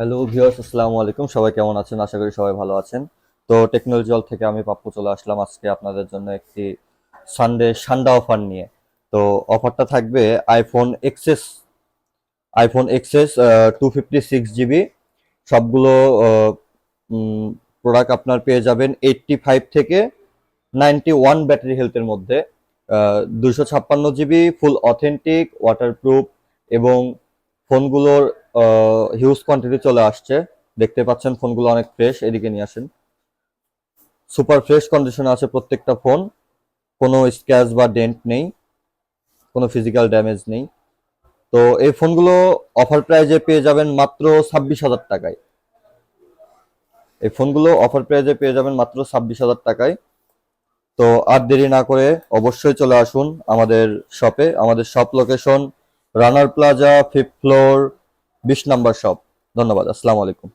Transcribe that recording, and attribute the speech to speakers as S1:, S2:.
S1: Hello viewers, আসসালামু আলাইকুম। সবাই কেমন আছেন? আশা করি সবাই ভালো আছেন। তো টেকনোলজি অল থেকে আমি পাপ্পু চলে আসলাম আজকে আপনাদের জন্য একটি সান্ডা অফার নিয়ে। তো অফারটা থাকবে আইফোন এক্সএস 256 জিবি। সবগুলো প্রোডাক্ট আপনার পেয়ে যাবেন 85 থেকে 91 ব্যাটারি হেলথের মধ্যে। 256 জিবি ফুল অথেন্টিক ওয়াটারপ্রুফ এবং ফোনগুলোর হিউজ কোয়ান্টিটি চলে আসছে। দেখতে পাচ্ছেন ফোনগুলো অনেক ফ্রেশ, এদিকে নিয়ে আসেন। সুপার ফ্রেশ কন্ডিশনে আছে প্রত্যেকটা ফোন, কোনো স্ক্র্যাচ বা ডেন্ট নেই, কোনো ফিজিক্যাল ড্যামেজ নেই। তো এই ফোনগুলো অফার প্রাইজে পেয়ে যাবেন মাত্র 26,000 টাকায়। এই ফোনগুলো অফার প্রাইজে পেয়ে যাবেন মাত্র 26,000 টাকায়। তো আর দেরি না করে অবশ্যই চলে আসুন আমাদের শপে। আমাদের shop location Runner Plaza, 5th floor, 20 number shop. ধন্যবাদ। আসসালামু আলাইকুম।